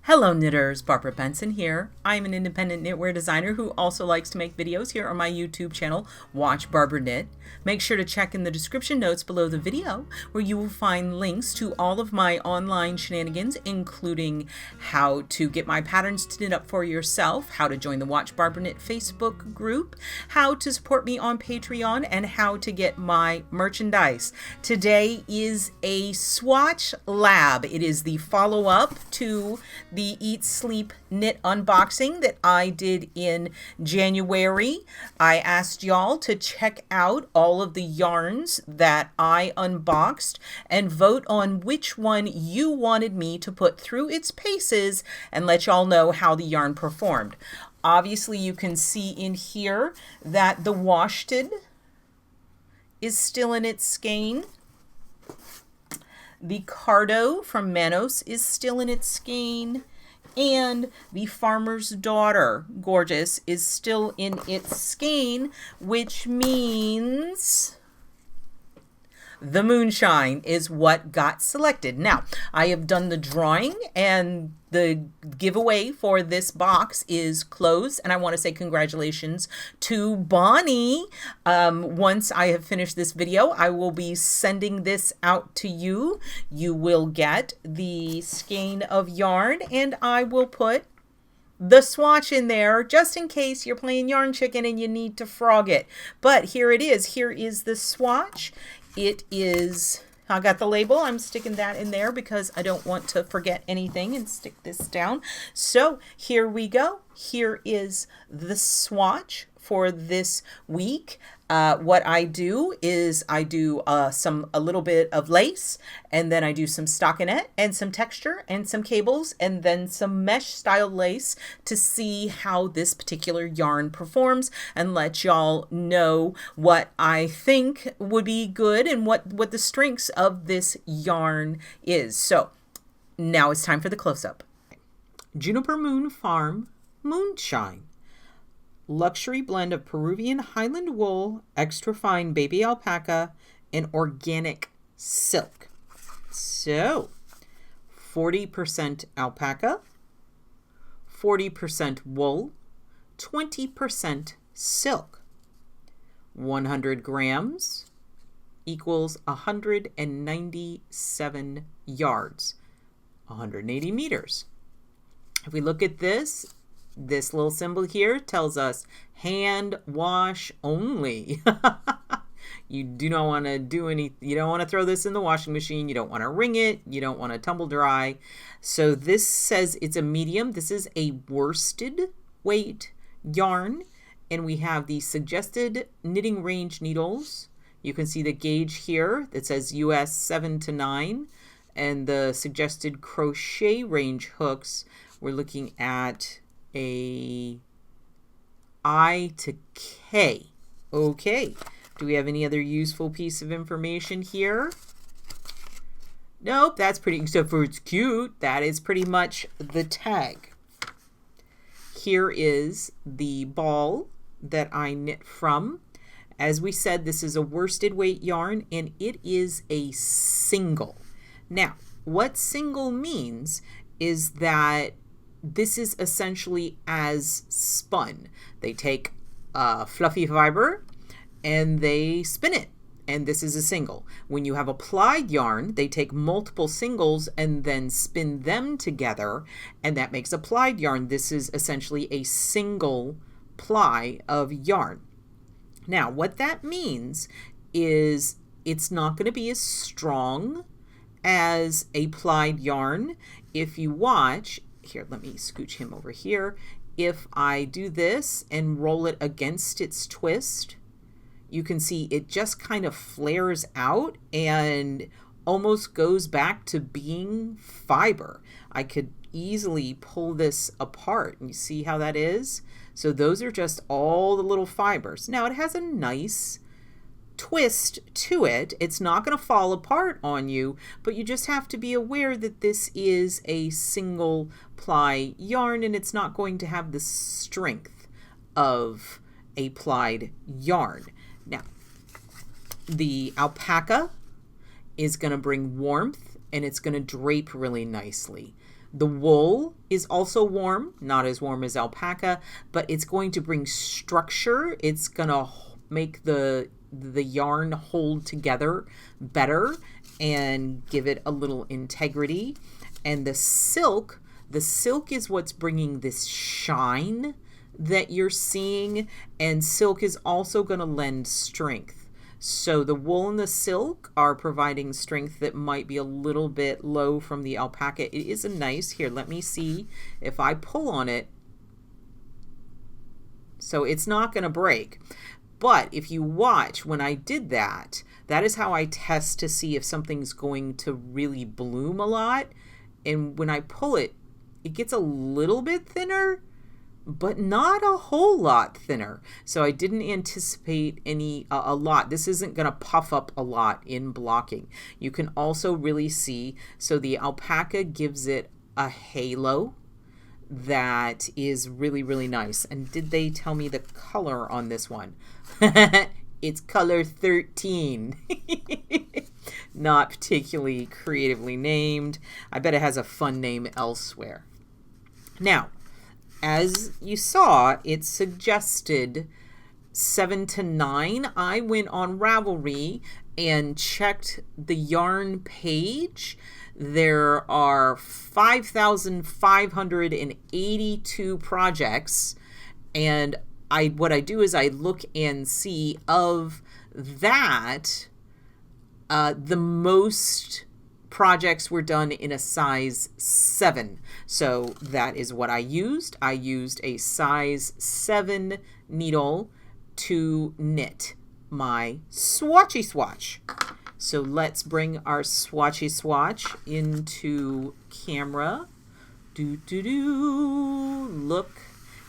Hello knitters, Barbara Benson here. I'm an independent knitwear designer who also likes to make videos here on my YouTube channel, Watch Barbara Knit. Make sure to check in the description notes below the video where you will find links to all of my online shenanigans, including how to get my patterns to knit up for yourself, how to join the Watch Barbara Knit Facebook group, how to support me on Patreon, and how to get my merchandise. Today is a swatch lab. It is the follow-up to the Eat.Sleep.Knit unboxing that I did in January. I asked y'all to check out all of the yarns that I unboxed and vote on which one you wanted me to put through its paces and let y'all know how the yarn performed. Obviously, you can see in here that the worsted is still in its skein. The Cardo from Manos is still in its skein, and the Farmer's Daughter, Gorgeous, is still in its skein, which means the Moonshine is what got selected. Now, I have done the drawing, and the giveaway for this box is closed, and I want to say congratulations to Bonnie. Once I have finished this video, I will be sending this out to you. You will get the skein of yarn, and I will put the swatch in there just in case you're playing Yarn Chicken and you need to frog it. But here it is. Here is the swatch. It is, I got the label. I'm sticking that in there because I don't want to forget anything and stick this down. So here we go. Here is the swatch for this week. What I do is I do a little bit of lace, and then I do some stockinette and some texture and some cables and then some mesh style lace to see how this particular yarn performs and let y'all know what I think would be good and what the strengths of this yarn is. So now it's time for the close-up. Juniper Moon Farm Moonshine. Luxury blend of Peruvian Highland wool, extra fine baby alpaca, and organic silk. So, 40% alpaca, 40% wool, 20% silk. 100 grams equals 197 yards, 180 meters. If we look at this little symbol here tells us hand wash only. You do not want to do you don't want to throw this in the washing machine. You don't want to wring it. You don't want to tumble dry. So this says it's a medium. This is a worsted weight yarn. And we have the suggested knitting range needles. You can see the gauge here that says US 7 to 9. And the suggested crochet range hooks, we're looking at a I to K. Okay. Do we have any other useful piece of information here? Nope, that's pretty, except for it's cute. That is pretty much the tag. Here is the ball that I knit from. As we said, this is a worsted weight yarn, and it is a single. Now, what single means is that this is essentially as spun. They take a fluffy fiber and they spin it, and this is a single. When you have a plied yarn, they take multiple singles and then spin them together, and that makes a plied yarn. This is essentially a single ply of yarn. Now, what that means is it's not going to be as strong as a plied yarn. If you watch, here, let me scooch him over here. If I do this and roll it against its twist, you can see it just kind of flares out and almost goes back to being fiber. I could easily pull this apart, and you see how that is? So those are just all the little fibers. Now it has a nice twist to it. It's not going to fall apart on you, but you just have to be aware that this is a single ply yarn, and it's not going to have the strength of a plied yarn. Now, the alpaca is going to bring warmth, and it's going to drape really nicely. The wool is also warm, not as warm as alpaca, but it's going to bring structure. It's going to make the yarn hold together better and give it a little integrity. And the silk is what's bringing this shine that you're seeing, and silk is also going to lend strength. So the wool and the silk are providing strength that might be a little bit low from the alpaca. It is a nice, here, let me see if I pull on it. So it's not going to break. But if you watch when I did that, that is how I test to see if something's going to really bloom a lot. And when I pull it, it gets a little bit thinner, but not a whole lot thinner. So I didn't anticipate a lot. This isn't going to puff up a lot in blocking. You can also really see, so the alpaca gives it a halo that is really, really nice. And did they tell me the color on this one? It's color 13. Not particularly creatively named. I bet it has a fun name elsewhere. Now, as you saw, it suggested 7 to 9. I went on Ravelry and checked the yarn page. There are 5,582 projects, and what I do is I look and see of that, the most projects were done in a size 7. So that is what I used. I used a size 7 needle to knit my swatchy swatch. So let's bring our swatchy swatch into camera. Look.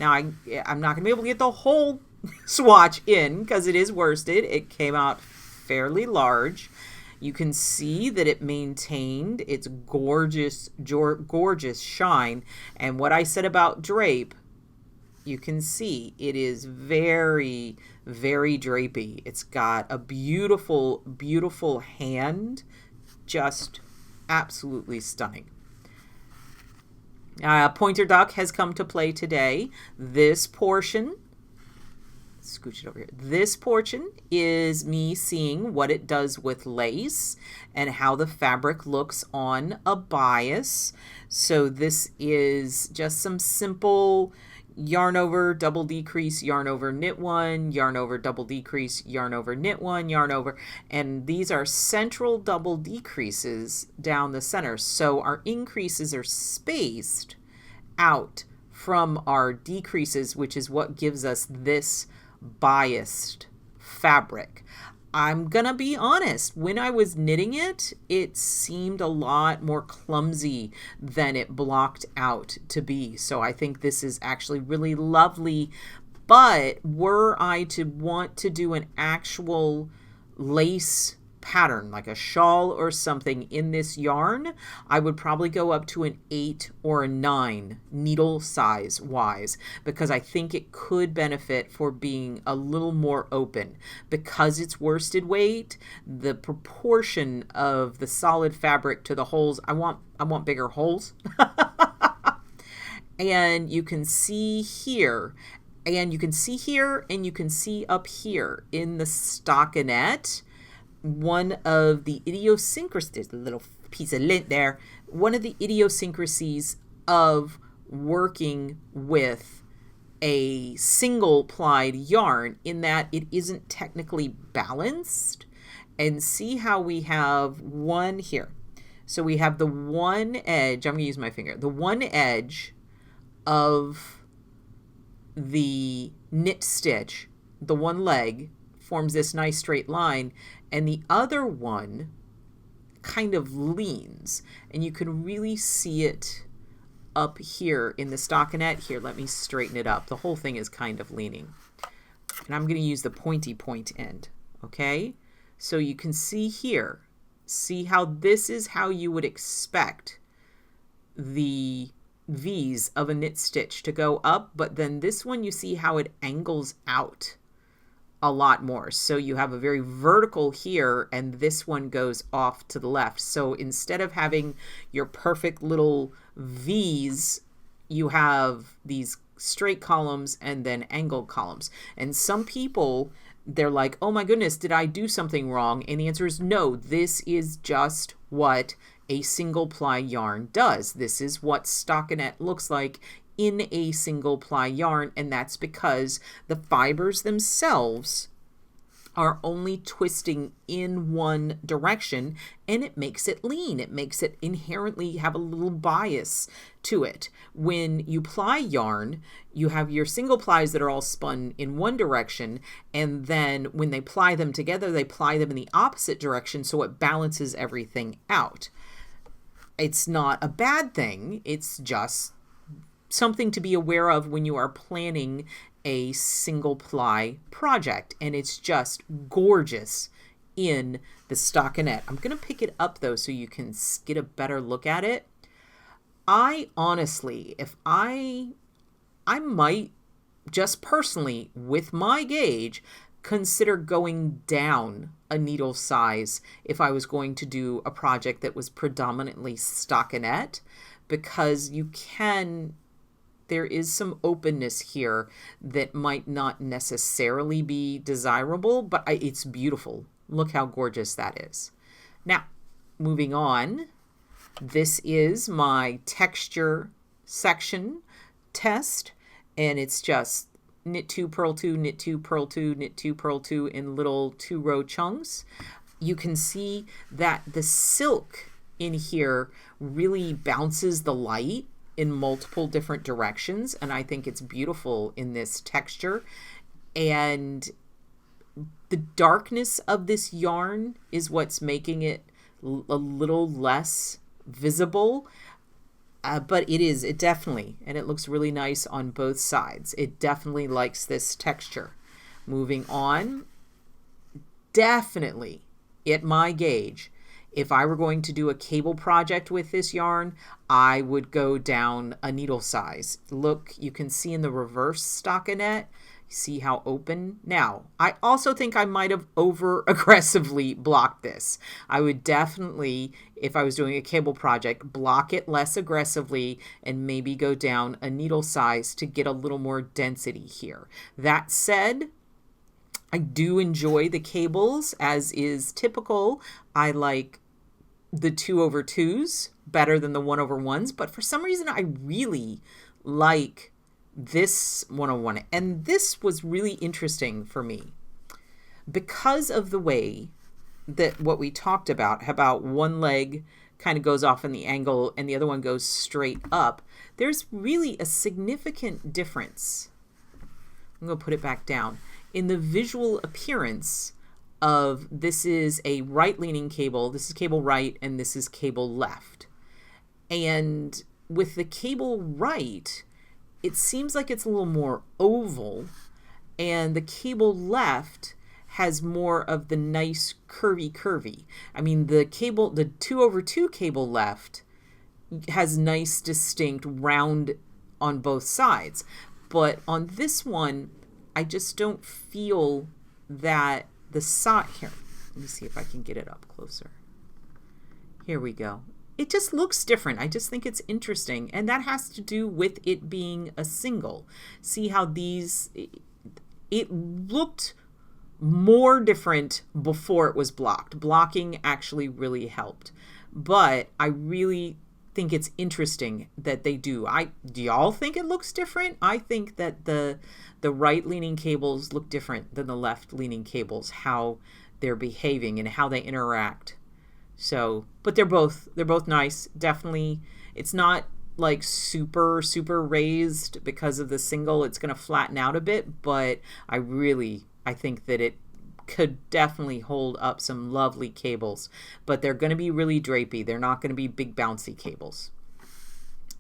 Now I'm not going to be able to get the whole swatch in because it is worsted. It came out fairly large. You can see that it maintained its gorgeous shine. And what I said about drape, you can see it is very, very drapey. It's got a beautiful, beautiful hand, just absolutely stunning. Pointer duck has come to play today. This portion, scooch it over here. This portion is me seeing what it does with lace and how the fabric looks on a bias. So this is just some simple yarn over, double decrease, yarn over, knit one, yarn over, double decrease, yarn over, knit one, yarn over. And these are central double decreases down the center. So our increases are spaced out from our decreases, which is what gives us this biased fabric. I'm gonna be honest, when I was knitting it, it seemed a lot more clumsy than it blocked out to be. So I think this is actually really lovely. But were I to want to do an actual lace pattern, like a shawl or something in this yarn, I would probably go up to an 8 or a 9 needle size wise, because I think it could benefit for being a little more open. Because it's worsted weight, the proportion of the solid fabric to the holes, I want bigger holes. And you can see here, and you can see here, and you can see up here in the stockinette. One of the idiosyncrasies, there's a little piece of lint there, one of the idiosyncrasies of working with a single plied yarn in that it isn't technically balanced. And see how we have one here. So we have the one edge, I'm going to use my finger, the one edge of the knit stitch, the one leg, forms this nice straight line, and the other one kind of leans, and you can really see it up here in the stockinette. Here, let me straighten it up. The whole thing is kind of leaning, and I'm going to use the pointy point end. Okay, so you can see here, see how this is how you would expect the V's of a knit stitch to go up, but then this one, you see how it angles out a lot more. So you have a very vertical here, and this one goes off to the left. So instead of having your perfect little V's, you have these straight columns and then angled columns. And some people, they're like, oh my goodness, did I do something wrong? And the answer is no, this is just what a single ply yarn does. This is what stockinette looks like in a single ply yarn, and that's because the fibers themselves are only twisting in one direction, and it makes it lean. It makes it inherently have a little bias to it. When you ply yarn, you have your single plies that are all spun in one direction, and then when they ply them together, they ply them in the opposite direction, so it balances everything out. It's not a bad thing. It's just something to be aware of when you are planning a single ply project, and it's just gorgeous in the stockinette. I'm going to pick it up though so you can get a better look at it. I honestly, if I might just personally with my gauge consider going down a needle size if I was going to do a project that was predominantly stockinette, because there is some openness here that might not necessarily be desirable, but it's beautiful. Look how gorgeous that is. Now, moving on, this is my texture section test, and it's just knit 2, purl 2, knit 2, purl 2, knit 2, purl 2 in little 2-row chunks. You can see that the silk in here really bounces the light in multiple different directions, and I think it's beautiful in this texture. And the darkness of this yarn is what's making it a little less visible, but it definitely, and it looks really nice on both sides. It definitely likes this texture. Moving on, definitely at my gauge, if I were going to do a cable project with this yarn, I would go down a needle size. Look, you can see in the reverse stockinette, see how open? Now, I also think I might have over-aggressively blocked this. I would definitely, if I was doing a cable project, block it less aggressively and maybe go down a needle size to get a little more density here. That said, I do enjoy the cables, as is typical. I like the 2/2s better than the 1/1s, but for some reason I really like this 1/1, and this was really interesting for me because of the way that what we talked about one leg kind of goes off in the angle and the other one goes straight up. There's really a significant difference. I'm going to put it back down in the visual appearance of this is a right leaning cable, this is cable right, and this is cable left. And with the cable right, it seems like it's a little more oval, and the cable left has more of the nice curvy. I mean, the 2/2 cable left has nice distinct round on both sides, but on this one I just don't feel that the side here. Let me see if I can get it up closer. Here we go. It just looks different. I just think it's interesting, and that has to do with it being a single. See how it looked more different before it was blocked. Blocking actually really helped, but I really think it's interesting that they do. Do y'all think it looks different? I think that the right leaning cables look different than the left leaning cables, how they're behaving and how they interact. So, but they're both nice. Definitely, it's not like super raised because of the single. It's going to flatten out a bit, but I think that it could definitely hold up some lovely cables, but they're going to be really drapey. They're not going to be big bouncy cables.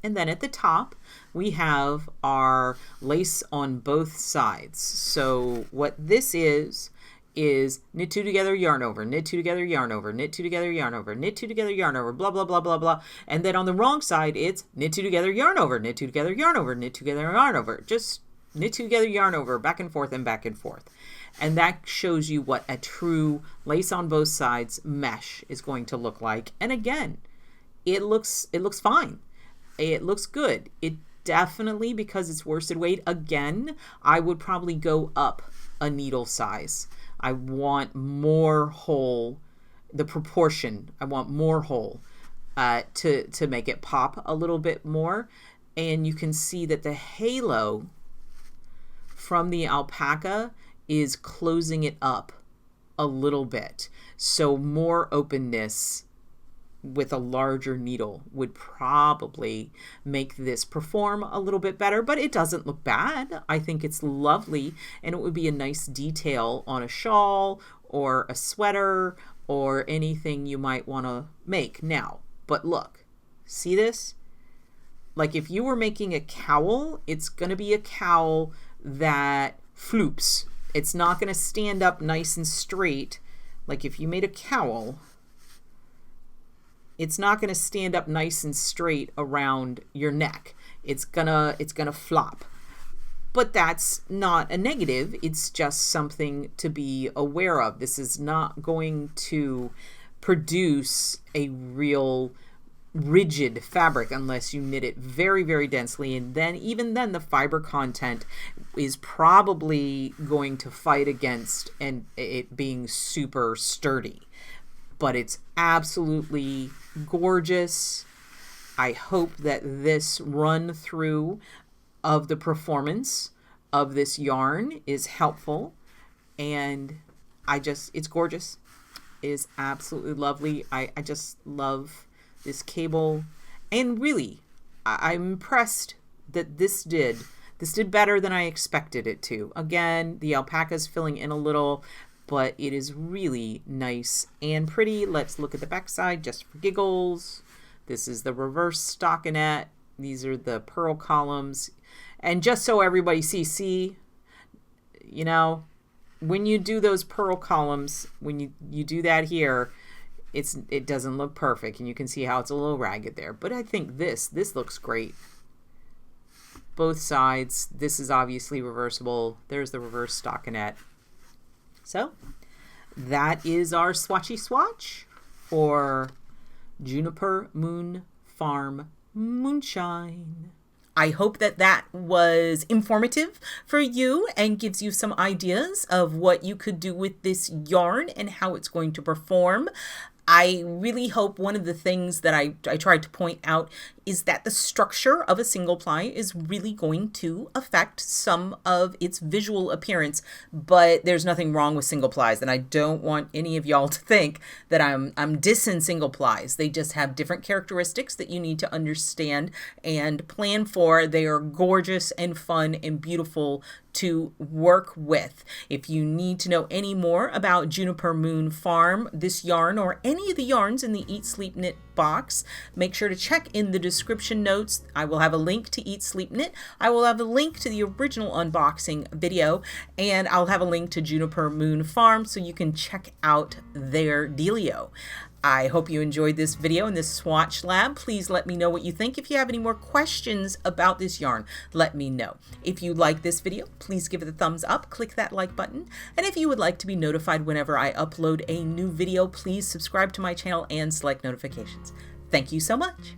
And then at the top, we have our lace on both sides. So what this is knit 2 together, yarn over, knit 2 together, yarn over, knit 2 together, yarn over, knit 2 together, yarn over, blah, blah, blah, blah, blah. And then on the wrong side, it's knit 2 together, yarn over, knit 2 together, yarn over, knit 2 together, yarn over. Just knit 2 together, yarn over, back and forth and back and forth. And that shows you what a true lace on both sides mesh is going to look like. And again, it looks fine. it looks good. It definitely, because it's worsted weight, again, I would probably go up a needle size. I want more hole, the proportion, I want more hole to make it pop a little bit more. And you can see that the halo from the alpaca is closing it up a little bit. So more openness with a larger needle would probably make this perform a little bit better, but it doesn't look bad. I think it's lovely, and it would be a nice detail on a shawl or a sweater or anything you might want to make now. But look, see this? Like if you were making a cowl, it's going to be a cowl that floops. It's not going to stand up nice and straight. Like if you made a cowl, it's not going to stand up nice and straight around your neck. It's gonna flop. But that's not a negative. It's just something to be aware of. This is not going to produce a real rigid fabric unless you knit it very, very densely, and then even then the fiber content is probably going to fight against and it being super sturdy. But it's absolutely gorgeous. I hope that this run through of the performance of this yarn is helpful, and it's gorgeous. It is absolutely lovely. I just love this cable, and really I'm impressed that this did better than I expected it to. Again, the alpaca's filling in a little, but it is really nice and pretty. Let's look at the back side just for giggles. This is the reverse stockinette. These are the purl columns. And just so everybody sees, you know, when you do those purl columns, when you do that here, it doesn't look perfect, and you can see how it's a little ragged there. But I think this looks great. Both sides. This is obviously reversible. There's the reverse stockinette. So that is our swatchy swatch for Juniper Moon Farm Moonshine. I hope that was informative for you and gives you some ideas of what you could do with this yarn and how it's going to perform. I really hope one of the things that I tried to point out is that the structure of a single ply is really going to affect some of its visual appearance, but there's nothing wrong with single plies, and I don't want any of y'all to think that I'm dissing single plies. They just have different characteristics that you need to understand and plan for. They are gorgeous and fun and beautiful to work with. If you need to know any more about Juniper Moon Farm, this yarn, or any of the yarns in the Eat Sleep Knit box, make sure to check in the description notes. I will have a link to Eat Sleep Knit. I will have a link to the original unboxing video, and I'll have a link to Juniper Moon Farm so you can check out their dealio. I hope you enjoyed this video and this swatch lab. Please let me know what you think. If you have any more questions about this yarn, let me know. If you like this video, please give it a thumbs up, click that like button. And if you would like to be notified whenever I upload a new video, please subscribe to my channel and select notifications. Thank you so much.